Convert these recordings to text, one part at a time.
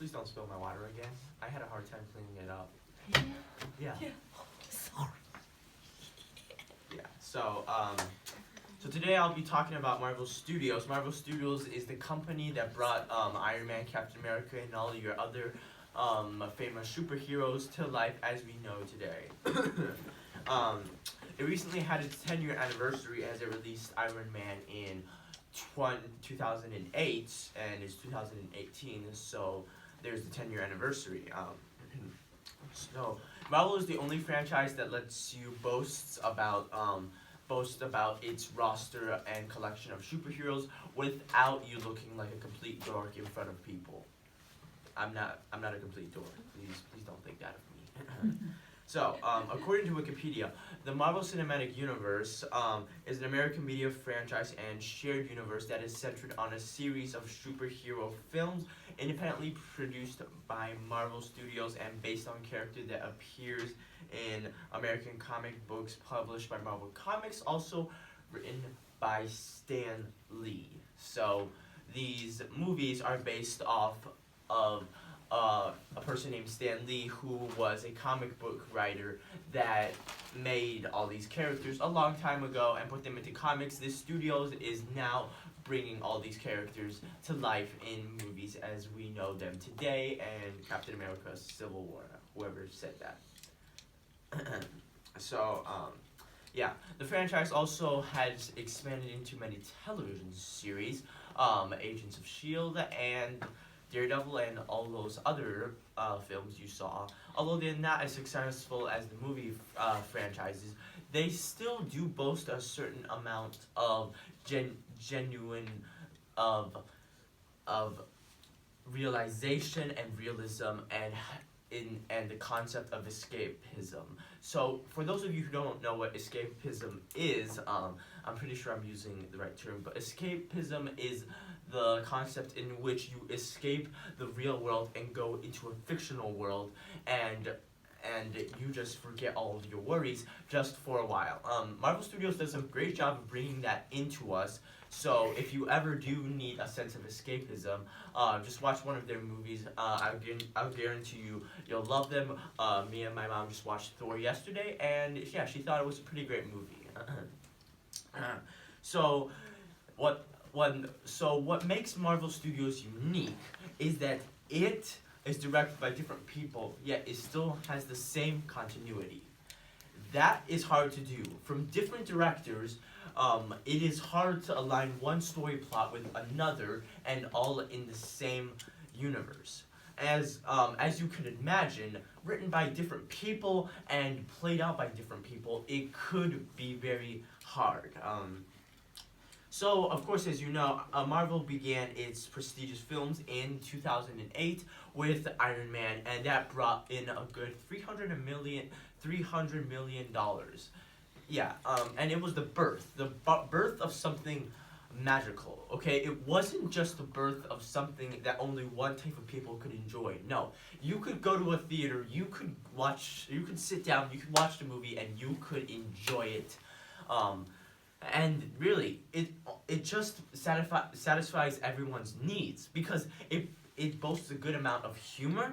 please don't spill my water again. I had a hard time cleaning it up. Yeah. Sorry. Yeah. So today I'll be talking about Marvel Studios. Marvel Studios is the company that brought Iron Man, Captain America, and all your other famous superheroes to life as we know today. It recently had its 10-year anniversary as it released Iron Man in 2008, and it's 2018, so there's the 10-year anniversary. So Marvel is the only franchise that lets you boast about its roster and collection of superheroes without you looking like a complete dork in front of people. I'm not a complete dork. Please don't think that of me. So, according to Wikipedia, the Marvel Cinematic Universe is an American media franchise and shared universe that is centered on a series of superhero films independently produced by Marvel Studios and based on character that appears in American comic books published by Marvel Comics, also written by Stan Lee. So, these movies are based off of a person named Stan Lee, who was a comic book writer that made all these characters a long time ago and put them into comics. This studios is now bringing all these characters to life in movies as we know them today, and Captain America Civil War, whoever said that. Yeah, the franchise also has expanded into many television series, Agents of S.H.I.E.L.D. and Daredevil and all those other films you saw. Although they're not as successful as the movie franchises, they still do boast a certain amount of genuine of realization and realism and the concept of escapism. So for those of you who don't know what escapism is, I'm pretty sure I'm using the right term, but escapism is the concept in which you escape the real world and go into a fictional world, and you just forget all of your worries just for a while. Marvel Studios does a great job of bringing that into us. So if you ever do need a sense of escapism, just watch one of their movies. I'll guarantee you'll love them. Me and my mom just watched Thor yesterday, and yeah, she thought it was a pretty great movie. So what makes Marvel Studios unique is that it is directed by different people, yet it still has the same continuity. That is hard to do. From different directors, it is hard to align one story plot with another and all in the same universe. As you could imagine, written by different people and played out by different people, it could be very hard. So, of course, as you know, Marvel began its prestigious films in 2008 with Iron Man, and that brought in a good $300 million. Yeah, and it was the birth of something magical, okay? It wasn't just the birth of something that only one type of people could enjoy. No, you could go to a theater, you could sit down, you could watch the movie, and you could enjoy it. And really, it just satisfies everyone's needs because it boasts a good amount of humor,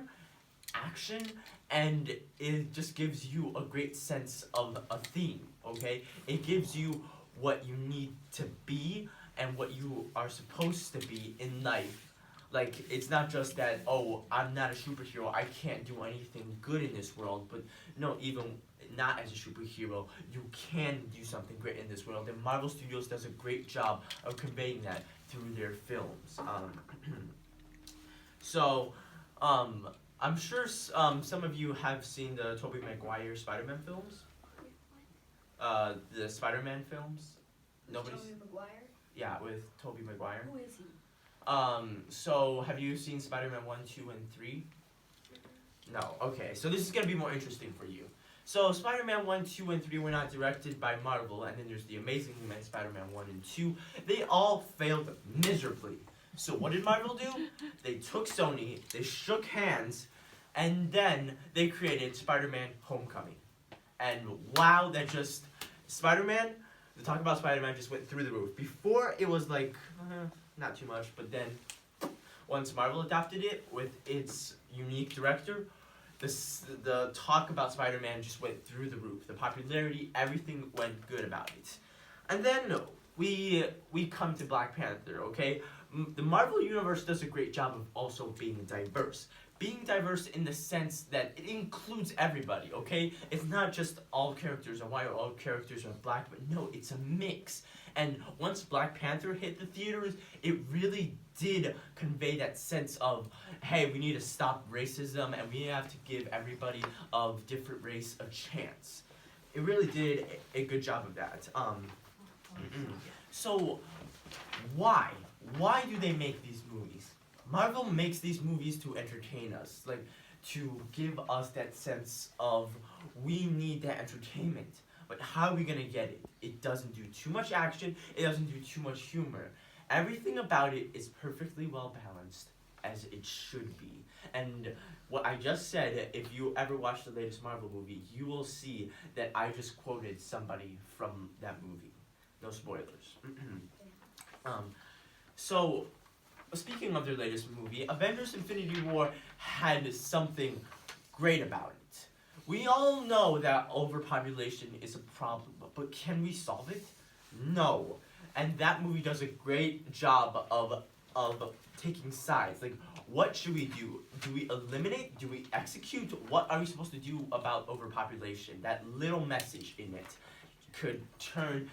action, and it just gives you a great sense of a theme, okay? It gives you what you need to be and what you are supposed to be in life. Like, it's not just that, oh, I'm not a superhero, I can't do anything good in this world, but no, even not as a superhero, you can do something great in this world, and Marvel Studios does a great job of conveying that through their films. I'm sure some of you have seen the Tobey Maguire Spider-Man films. The Spider-Man films. Nobody's. Tobey Maguire? Yeah, with Tobey Maguire. Who is he? So have you seen Spider-Man 1, 2, and 3? No. Okay, so this is gonna be more interesting for you. So Spider-Man 1, 2, and 3 were not directed by Marvel, and then there's the Amazing Spider-Man 1 and 2. They all failed miserably. So what did Marvel do? They took Sony, they shook hands, and then they created Spider-Man Homecoming. And wow, Spider-Man, the talk about Spider-Man just went through the roof. Before, it was like, not too much, but then once Marvel adapted it with its unique director, the talk about Spider-Man just went through the roof. The popularity, everything went good about it. And then we come to Black Panther, okay? The Marvel Universe does a great job of also being diverse. Being diverse in the sense that it includes everybody, okay? It's not just all characters are white or all characters are black, but no, it's a mix. And once Black Panther hit the theaters, it really did convey that sense of, hey, we need to stop racism and we have to give everybody of different race a chance. It really did a good job of that. So, why? Why do they make these movies? Marvel makes these movies to entertain us, like to give us that sense of we need that entertainment. But how are we gonna get it? It doesn't do too much action, it doesn't do too much humor. Everything about it is perfectly well balanced, as it should be. And what I just said, if you ever watch the latest Marvel movie, you will see that I just quoted somebody from that movie. No spoilers. So, speaking of their latest movie, Avengers Infinity War had something great about it. We all know that overpopulation is a problem, but can we solve it? No. And that movie does a great job of taking sides. Like, what should we do? Do we eliminate? Do we execute? What are we supposed to do about overpopulation? That little message in it could turn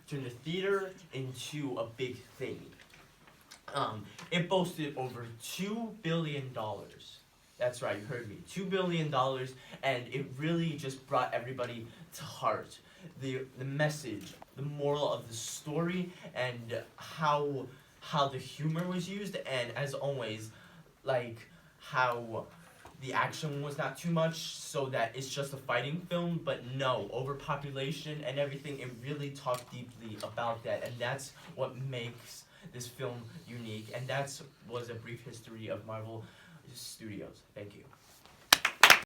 the theater into a big thing. It boasted over $2 billion. That's right, you heard me. $2 billion, and it really just brought everybody to heart. The message, the moral of the story, and how the humor was used, and as always, like how the action was not too much, so that it's just a fighting film, but no, overpopulation and everything, it really talked deeply about that, and that's what makes this film unique, and was a brief history of Marvel Studios. Thank you.